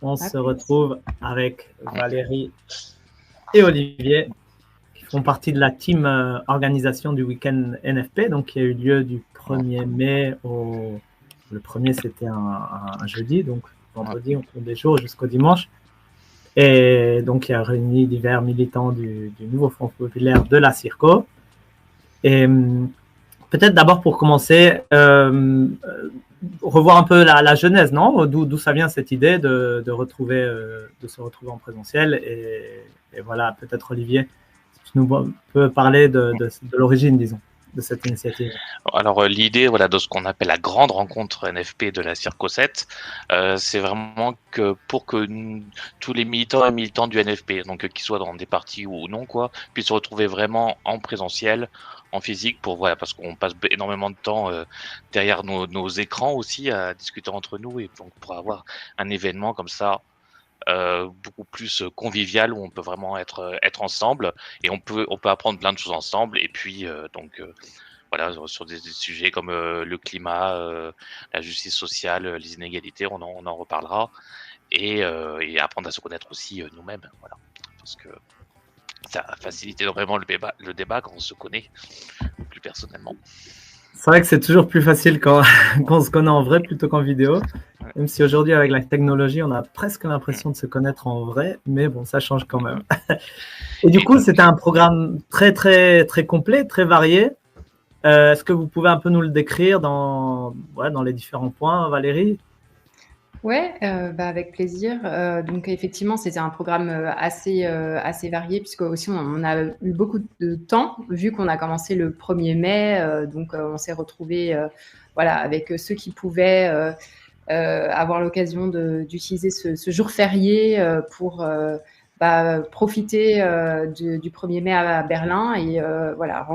on se retrouve avec Valérie et Olivier, qui font partie de la team organisation du week-end NFP, donc qui a eu lieu du 1er mai au... Le premier, c'était un jeudi, donc vendredi, on compte des jours jusqu'au dimanche. Et donc, il a réuni divers militants du nouveau Front populaire de la Circo. Et peut-être d'abord pour commencer, revoir un peu la genèse, non? D'où ça vient cette idée de se retrouver en présentiel. Et voilà, peut-être Olivier, si tu nous peux parler de l'origine, disons, de cette initiative. Alors l'idée voilà de ce qu'on appelle la grande rencontre NFP de la Circo 7, c'est vraiment que pour que tous les militants et militantes du NFP, donc qu'ils soient dans des partis ou non quoi, puissent se retrouver vraiment en présentiel, en physique, pour voilà, parce qu'on passe énormément de temps derrière nos écrans aussi à discuter entre nous, et donc pour avoir un événement comme ça beaucoup plus convivial où on peut vraiment être ensemble, et on peut apprendre plein de choses ensemble, et puis voilà, sur des sujets comme le climat, la justice sociale, les inégalités, on en reparlera, et apprendre à se connaître aussi nous-mêmes, voilà, parce que ça facilite énormément le débat quand on se connaît plus personnellement. C'est vrai que c'est toujours plus facile quand on se connaît en vrai plutôt qu'en vidéo. Même si aujourd'hui, avec la technologie, on a presque l'impression de se connaître en vrai, mais bon, ça change quand même. Et du coup, c'était un programme très, très, très complet, très varié. Est-ce que vous pouvez un peu nous le décrire dans les différents points, Valérie? Ouais, avec plaisir. Donc effectivement, c'était un programme assez varié, puisque aussi on a eu beaucoup de temps, vu qu'on a commencé le 1er mai. Donc on s'est retrouvés voilà, avec ceux qui pouvaient avoir l'occasion d'utiliser ce jour férié pour profiter du 1er mai à Berlin, et voilà,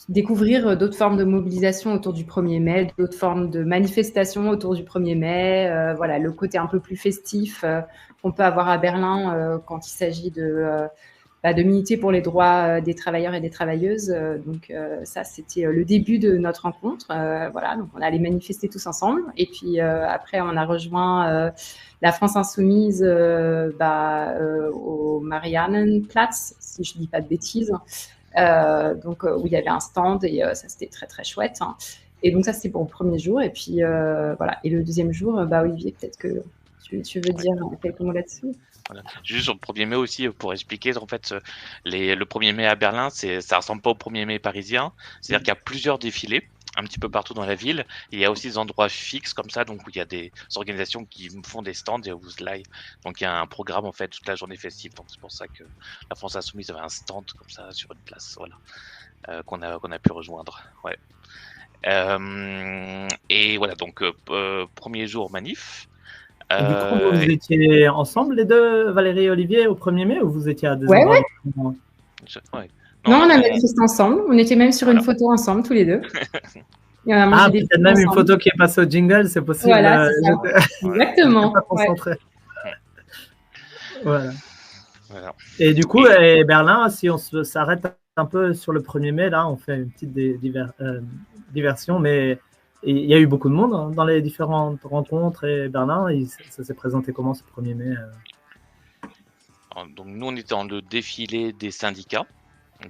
découvrir d'autres formes de mobilisation autour du 1er mai, d'autres formes de manifestations autour du 1er mai, voilà, le côté un peu plus festif qu'on peut avoir à Berlin quand il s'agit de militer pour les droits des travailleurs et des travailleuses. Donc ça, c'était le début de notre rencontre. Voilà, donc on allait manifester tous ensemble. Et puis après, on a rejoint la France Insoumise au Mariannenplatz, si je ne dis pas de bêtises. Donc où il y avait un stand, et ça, c'était très très chouette, hein. Et donc ça, c'était pour le premier jour. Et puis voilà, et le deuxième jour, Olivier, peut-être que tu veux dire quelques mots là-dessus. Voilà. Juste sur le 1er mai aussi, pour expliquer, en fait, le 1er mai à Berlin, ça ressemble pas au 1er mai parisien. C'est-à-dire qu'il y a plusieurs défilés un petit peu partout dans la ville. Il y a aussi des endroits fixes comme ça, donc où il y a des organisations qui font des stands et où live. Donc il y a un programme en fait toute la journée festive. Donc c'est pour ça que la France Insoumise avait un stand comme ça sur une place, voilà, qu'on a pu rejoindre. Ouais. Et voilà, donc premier jour manif. Et du coup, vous étiez ensemble, les deux, Valérie et Olivier, au 1er mai, ou vous étiez à des endroits différents? Ouais. Non, on a manifesté ensemble. On était même sur une photo ensemble, tous les deux. Peut-être même une photo qui est passée au jingle, c'est possible. Voilà, c'est ça. Exactement. Pas concentré. Voilà. Et du coup, Berlin, si on s'arrête un peu sur le 1er mai, là, on fait une petite diversion, mais il y a eu beaucoup de monde dans les différentes rencontres, et Berlin, ça s'est présenté comment ce 1er mai? Donc nous, on était dans le défilé des syndicats,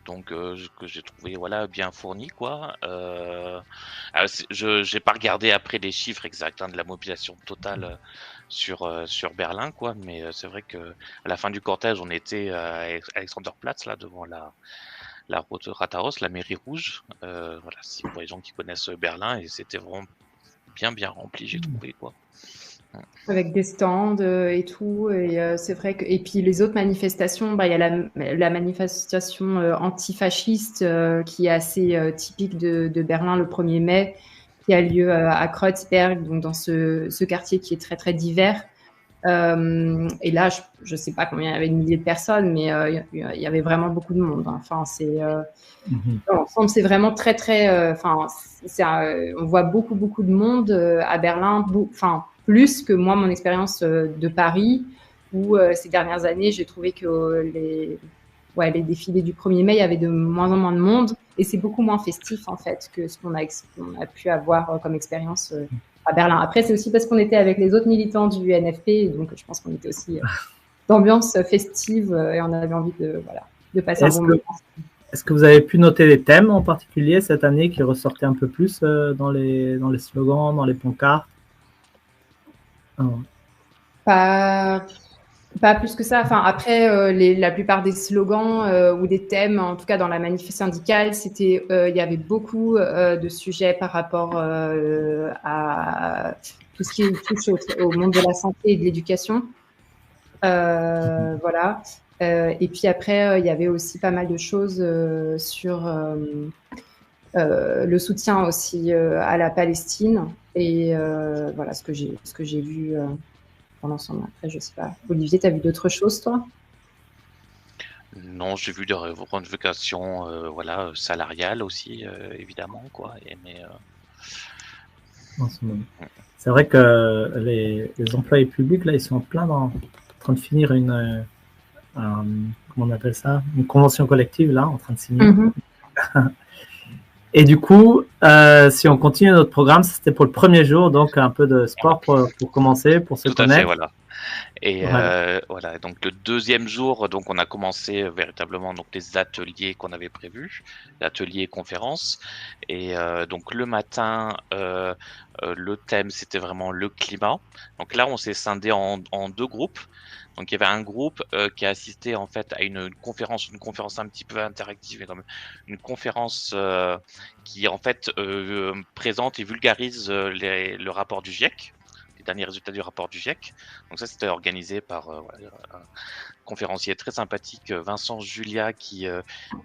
donc que j'ai trouvé voilà bien fourni, quoi. Je n'ai pas regardé après les chiffres exacts de la mobilisation totale sur Berlin, quoi, mais c'est vrai que à la fin du cortège, on était à Alexanderplatz, là, devant la route Rathaus, la mairie rouge. Voilà, c'est pour les gens qui connaissent Berlin, et c'était vraiment bien rempli, j'ai trouvé, quoi. Avec des stands et tout, et c'est vrai que, et puis les autres manifestations, il y a la manifestation antifasciste qui est assez typique de Berlin le 1er mai, qui a lieu à Kreuzberg, donc dans ce quartier qui est très très divers. Et là, je sais pas combien il y avait, de milliers de personnes, mais il y avait vraiment beaucoup de monde. Enfin, l'ensemble, c'est vraiment très très. On voit beaucoup de monde à Berlin. Enfin, plus que moi, mon expérience de Paris, où ces dernières années, j'ai trouvé que les défilés du 1er mai, il y avait de moins en moins de monde, et c'est beaucoup moins festif en fait que ce qu'on a pu avoir comme expérience à Berlin. Après, c'est aussi parce qu'on était avec les autres militants du NFP, donc je pense qu'on était aussi d'ambiance festive et on avait envie de passer un bon moment. Est-ce que vous avez pu noter des thèmes en particulier cette année qui ressortaient un peu plus dans les slogans, dans les pancartes? Pas plus que ça. Enfin, après, la plupart des slogans ou des thèmes, en tout cas dans la manif syndicale, il y avait beaucoup de sujets par rapport à tout ce qui touche au monde de la santé et de l'éducation. Voilà. Et puis après, il y avait aussi pas mal de choses sur le soutien aussi à la Palestine. Et voilà ce que j'ai vu pendant son. Après, je sais pas. Olivier, tu as vu d'autres choses, toi? Non, j'ai vu des revendications salariales aussi, évidemment, quoi. En ce moment. C'est vrai que les employés publics, là, ils sont en train de finir comment on appelle ça? Une convention collective, là, en train de signer. Et du coup, si on continue notre programme, c'était pour le premier jour, donc un peu de sport pour commencer, pour se connaître. Tout à fait, voilà. Et voilà, donc le deuxième jour, donc on a commencé véritablement donc les ateliers qu'on avait prévus, l'atelier conférence. Et donc le matin, le thème c'était vraiment le climat. Donc là, on s'est scindé en deux groupes. Donc il y avait un groupe qui a assisté en fait à une conférence un petit peu interactive, et comme une conférence qui en fait présente et vulgarise le rapport du GIEC, les derniers résultats du rapport du GIEC. Donc ça, c'était organisé par un conférencier très sympathique, Vincent Julia, qui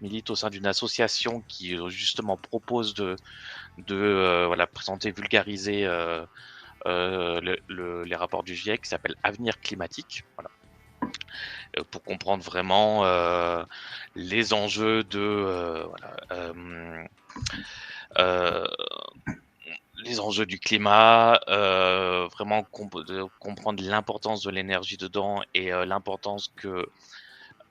milite au sein d'une association qui justement propose de présenter, vulgariser les rapports du GIEC, qui s'appelle Avenir climatique. Voilà. Pour comprendre vraiment les enjeux les enjeux du climat, vraiment comprendre l'importance de l'énergie dedans et l'importance de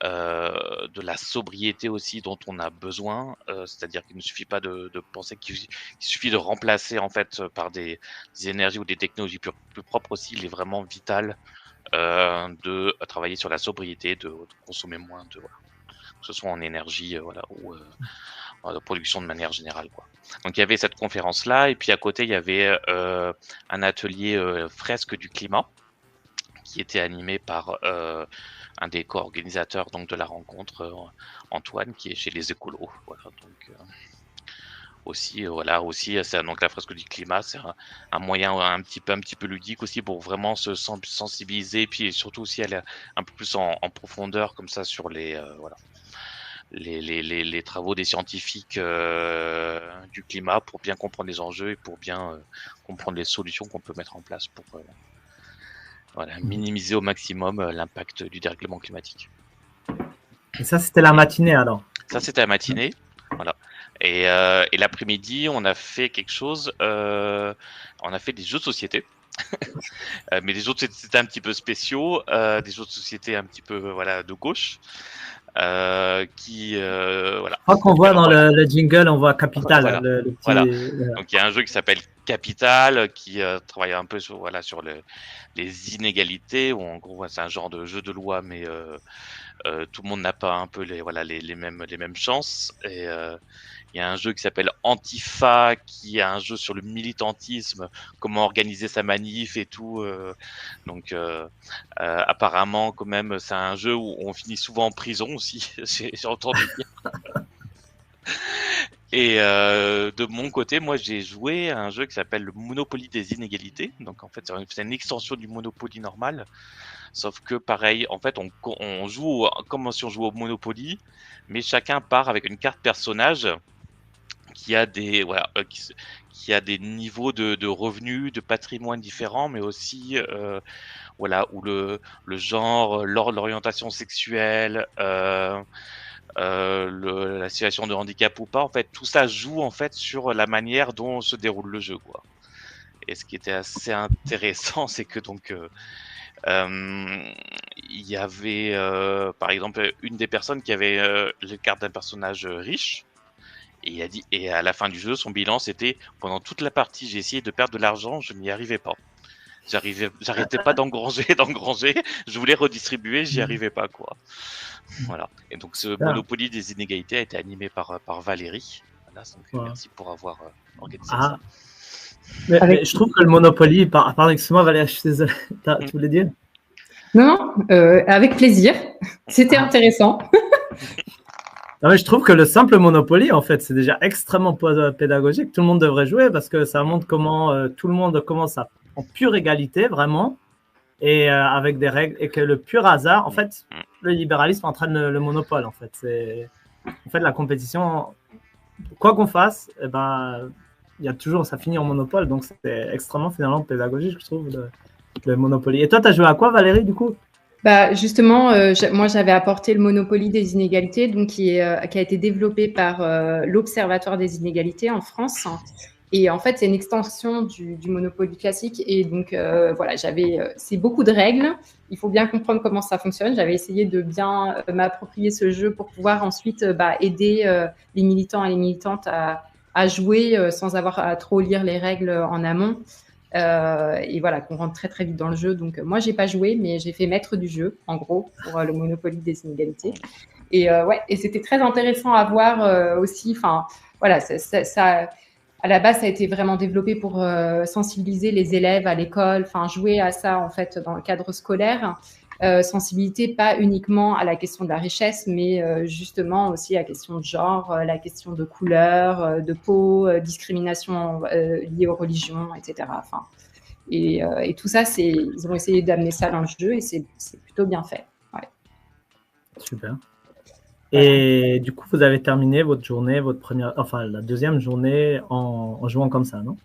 la sobriété aussi dont on a besoin, c'est-à-dire qu'il ne suffit pas de penser qu'il suffit de remplacer en fait par des énergies ou des technologies plus propres aussi. Il est vraiment vital de travailler sur la sobriété, de consommer moins, que ce soit en énergie ou de production de manière générale, quoi. Donc il y avait cette conférence là, et puis à côté il y avait un atelier fresque du climat qui était animé par un des co-organisateurs donc de la rencontre, Antoine, qui est chez les écolos. Voilà, donc aussi donc la fresque du climat, c'est un moyen un petit peu ludique aussi pour vraiment se sensibiliser, et puis surtout aussi aller un peu plus en profondeur comme ça sur les travaux des scientifiques du climat, pour bien comprendre les enjeux et pour bien comprendre les solutions qu'on peut mettre en place pour minimiser au maximum l'impact du dérèglement climatique. Et ça, c'était la matinée alors? Ça, c'était la matinée, voilà. Et l'après-midi, on a fait quelque chose, on a fait des jeux de société. Mais des jeux de société un petit peu spéciaux, des jeux de société un petit peu de gauche. Je crois qu'on voit dans le jingle, on voit Capital. Voilà. Donc il y a un jeu qui s'appelle Capital, qui travaille un peu sur les inégalités, où en gros c'est un genre de jeu de loi, mais tout le monde n'a pas un peu les mêmes chances. Et il y a un jeu qui s'appelle Antifa, qui est un jeu sur le militantisme, comment organiser sa manif et tout. Donc apparemment quand même c'est un jeu où on finit souvent en prison aussi, j'ai entendu dire. Et de mon côté, moi j'ai joué à un jeu qui s'appelle le Monopoly des inégalités. Donc en fait c'est une extension du Monopoly normal, sauf que pareil, en fait on joue comme si on jouait au Monopoly, mais chacun part avec une carte personnage qui a des qui a des niveaux de revenus, de patrimoine différents, mais aussi où le genre, l'orientation sexuelle, la situation de handicap ou pas, en fait, tout ça joue en fait sur la manière dont se déroule le jeu, quoi. Et ce qui était assez intéressant, c'est que donc il y avait par exemple une des personnes qui avait les cartes d'un personnage riche, Et il a dit, et à la fin du jeu, son bilan, c'était pendant toute la partie, j'ai essayé de perdre de l'argent, je n'y arrivais pas. J'arrêtais pas d'engranger, d'engranger. Je voulais redistribuer, j'y arrivais pas, quoi. Voilà. Et donc, ce Monopoly des inégalités a été animé par Valérie. Voilà, donc, merci pour avoir organisé ça. Mais je trouve que le Monopoly, pardon, excuse-moi, Valérie, je suis désolé. Tu voulais dire? Non, avec plaisir. C'était intéressant. Non, mais je trouve que le simple Monopoly, en fait, c'est déjà extrêmement pédagogique. Tout le monde devrait jouer parce que ça montre comment tout le monde commence en pure égalité, vraiment, et avec des règles, et que le pur hasard, en fait, le libéralisme entraîne le monopole, en fait. En fait, la compétition, quoi qu'on fasse, eh ben, il y a toujours, ça finit en monopole, donc c'est extrêmement finalement pédagogique, je trouve, le Monopoly. Et toi, tu as joué à quoi, Valérie, du coup? Bah justement, moi j'avais apporté le Monopoly des inégalités, donc qui a été développé par l'Observatoire des inégalités en France. Et en fait, c'est une extension du Monopoly classique. Et donc voilà, c'est beaucoup de règles. Il faut bien comprendre comment ça fonctionne. J'avais essayé de bien m'approprier ce jeu pour pouvoir ensuite aider les militants et les militantes à jouer sans avoir à trop lire les règles en amont. Et voilà, qu'on rentre très très vite dans le jeu. Donc moi, j'ai pas joué, mais j'ai fait maître du jeu, en gros, pour le Monopoly des inégalités. Et ouais, et c'était très intéressant à voir aussi. Enfin, voilà, ça, à la base, ça a été vraiment développé pour sensibiliser les élèves à l'école, enfin jouer à ça en fait dans le cadre scolaire. Sensibilité pas uniquement à la question de la richesse, mais justement aussi à la question de genre, la question de couleur, de peau, discrimination liée aux religions, etc. Enfin, et tout ça, ils ont essayé d'amener ça dans le jeu et c'est plutôt bien fait. Ouais. Super. Et du coup, vous avez terminé votre journée, la deuxième journée en jouant comme ça, non?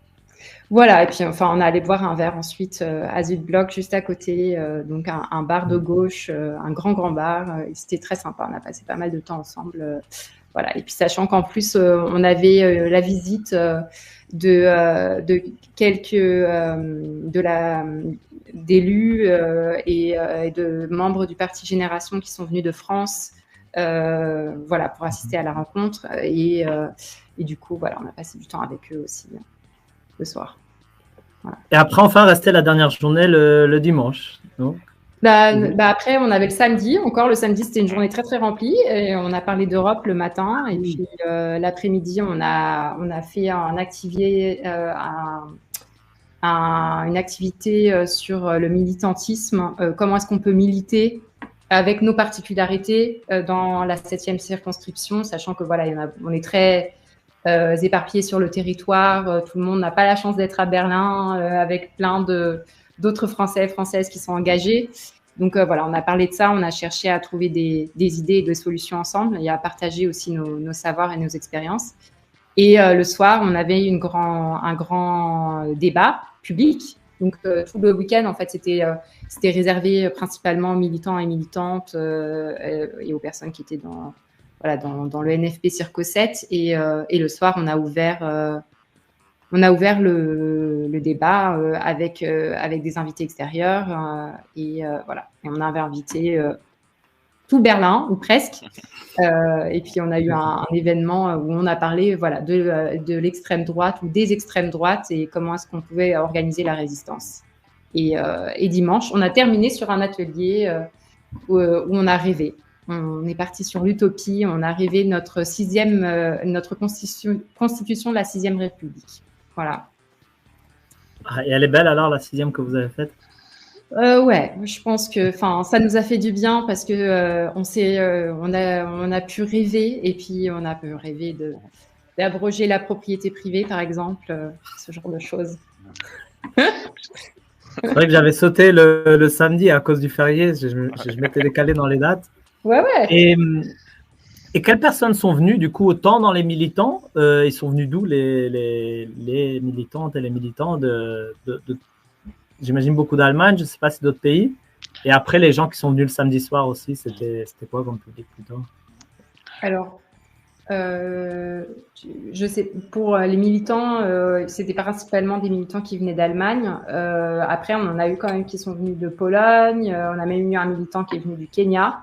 Voilà, et puis enfin, on est allé boire un verre ensuite à Zutblock, juste à côté, donc un bar de gauche, un grand bar. Et c'était très sympa, on a passé pas mal de temps ensemble. Voilà, et puis sachant qu'en plus, on avait la visite de quelques d'élus et de membres du Parti Génération qui sont venus de France. Voilà, pour assister à la rencontre. Et du coup, voilà, on a passé du temps avec eux aussi le soir. Voilà. Et après, enfin, restait la dernière journée le dimanche, non? Après, on avait le samedi. Encore, le samedi, c'était une journée très, très remplie. Et on a parlé d'Europe le matin. Et puis, l'après-midi, on a fait une activité sur le militantisme. Comment est-ce qu'on peut militer avec nos particularités dans la 7e circonscription, sachant que voilà, on est très éparpillés sur le territoire. Tout le monde n'a pas la chance d'être à Berlin avec plein d'autres Français et Françaises qui sont engagés. Donc voilà, on a parlé de ça, on a cherché à trouver des idées et des solutions ensemble et à partager aussi nos savoirs et nos expériences. Et le soir, on avait un grand débat public. Donc tout le week-end, en fait, c'était réservé principalement aux militants et militantes et aux personnes qui étaient dans le NFP Circo 7. Et le soir, on a ouvert le débat avec des invités extérieurs. Voilà. Et on avait invité tout Berlin, ou presque. Et puis, on a eu un événement où on a parlé de l'extrême droite ou des extrêmes droites et comment est-ce qu'on pouvait organiser la résistance. Et dimanche, on a terminé sur un atelier où on a rêvé. On est parti sur l'utopie, on a rêvé notre constitution de la 6e République. Voilà. Et elle est belle alors, la 6e que vous avez faite? Ouais, je pense que ça nous a fait du bien parce que on a pu rêver et puis on a pu rêver d'abroger la propriété privée, par exemple, ce genre de choses. C'est vrai que j'avais sauté le samedi à cause du férié, je m'étais décalé dans les dates. Ouais. Et quelles personnes sont venues, du coup, autant dans les militants, ils sont venus d'où les militantes et les militants j'imagine beaucoup d'Allemagne, je ne sais pas si d'autres pays. Et après, les gens qui sont venus le samedi soir aussi, c'était quoi comme public plutôt? Alors, je sais, pour les militants, c'était principalement des militants qui venaient d'Allemagne. Après, on en a eu quand même qui sont venus de Pologne. On a même eu un militant qui est venu du Kenya.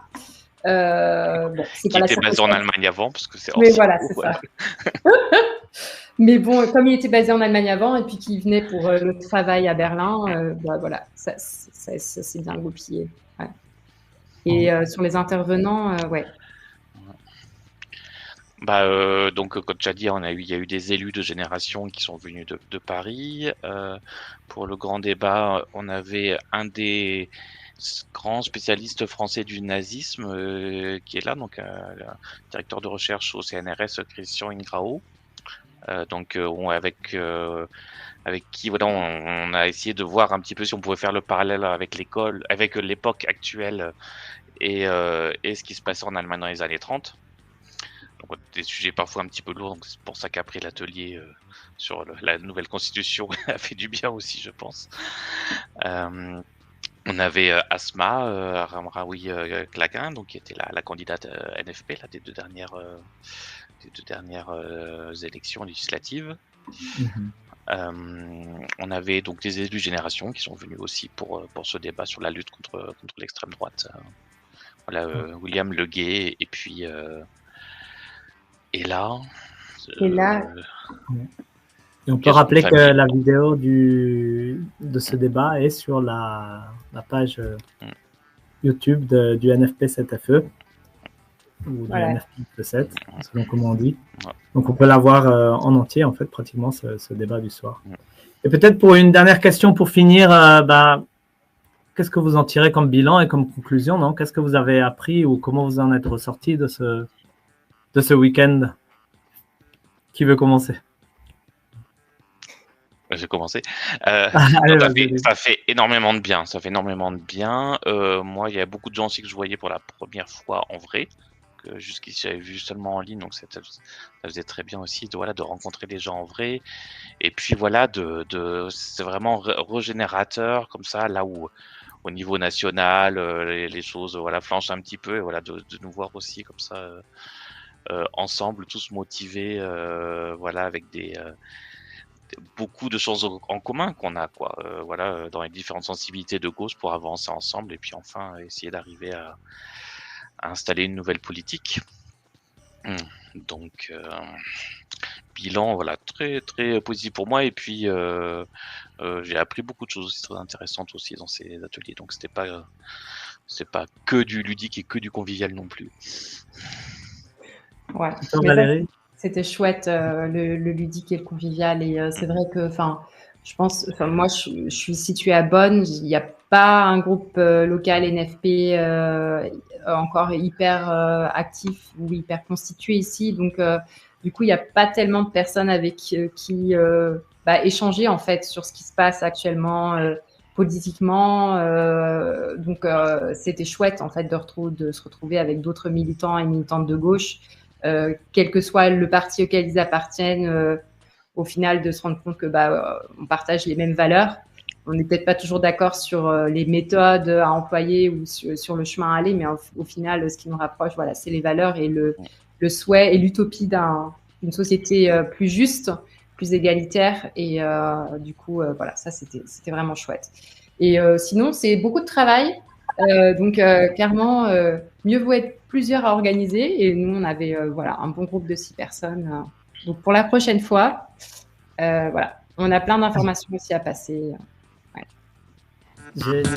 C'est Qui pas la était basé en Circo-7. Allemagne avant, parce que c'est Mais ancien. voilà, c'est ça. Mais bon, comme il était basé en Allemagne avant et puis qu'il venait pour le travail à Berlin, voilà, ça s'est bien goupillé. Ouais. Et sur les intervenants, ouais. Donc, comme tu as dit, il y a eu des élus de génération qui sont venus de Paris. Pour le grand débat, on avait un des grands spécialistes français du nazisme qui est là, donc le directeur de recherche au CNRS, Christian Ingrao. Avec qui voilà, on a essayé de voir un petit peu si on pouvait faire le parallèle avec l'époque actuelle et ce qui se passait en Allemagne dans les années 30. Donc, des sujets parfois un petit peu lourds, donc c'est pour ça qu'après l'atelier sur la nouvelle constitution a fait du bien aussi, je pense. On avait Asma Ramraoui Claquin, donc qui était la candidate NFP là, des deux dernières élections législatives. On avait donc des élus de génération qui sont venus aussi pour ce débat sur la lutte contre l'extrême droite. William Leguet et puis et là, et on peut rappeler que la vidéo de ce débat est sur la page YouTube du NFP7FE ou du NFP7, selon comment on dit. Donc on peut la voir en entier, en fait, pratiquement ce débat du soir. Et peut-être pour une dernière question pour finir, qu'est-ce que vous en tirez comme bilan et comme conclusion, non? Qu'est-ce que vous avez appris ou comment vous en êtes ressorti de ce week-end? Qui veut commencer? J'ai commencé. Ça fait énormément de bien. Ça fait énormément de bien. Moi, il y a beaucoup de gens aussi que je voyais pour la première fois en vrai, que jusqu'ici j'avais vu seulement en ligne, donc ça faisait très bien aussi de rencontrer des gens en vrai. Et puis voilà, c'est vraiment régénérateur comme ça, là où au niveau national les choses flanchent un petit peu, et voilà de nous voir aussi comme ça ensemble, tous motivés, avec beaucoup de choses en commun qu'on a dans les différentes sensibilités de gauche pour avancer ensemble et puis enfin essayer d'arriver à installer une nouvelle politique. Donc bilan très très positif pour moi, et puis j'ai appris beaucoup de choses aussi très intéressantes aussi dans ces ateliers, donc c'est pas que du ludique et que du convivial non plus. Ouais. Valérie, c'était chouette, le ludique et le convivial, et c'est vrai que, je pense, moi je suis située à Bonn, il n'y a pas un groupe local NFP encore hyper actif ou hyper constitué ici, donc du coup il n'y a pas tellement de personnes avec qui échanger en fait sur ce qui se passe actuellement politiquement, donc c'était chouette en fait de se retrouver avec d'autres militants et militantes de gauche. Quel que soit le parti auquel ils appartiennent, au final de se rendre compte que on partage les mêmes valeurs. On n'est peut-être pas toujours d'accord sur les méthodes à employer ou sur le chemin à aller, mais au final, ce qui nous rapproche, c'est les valeurs et le souhait et l'utopie d'une société plus juste, plus égalitaire. Et du coup, ça, c'était vraiment chouette. Et sinon, c'est beaucoup de travail. Donc, clairement, mieux vaut être plusieurs à organiser. Et nous, on avait un bon groupe de 6 personnes. Donc, pour la prochaine fois, on a plein d'informations aussi à passer. Génial.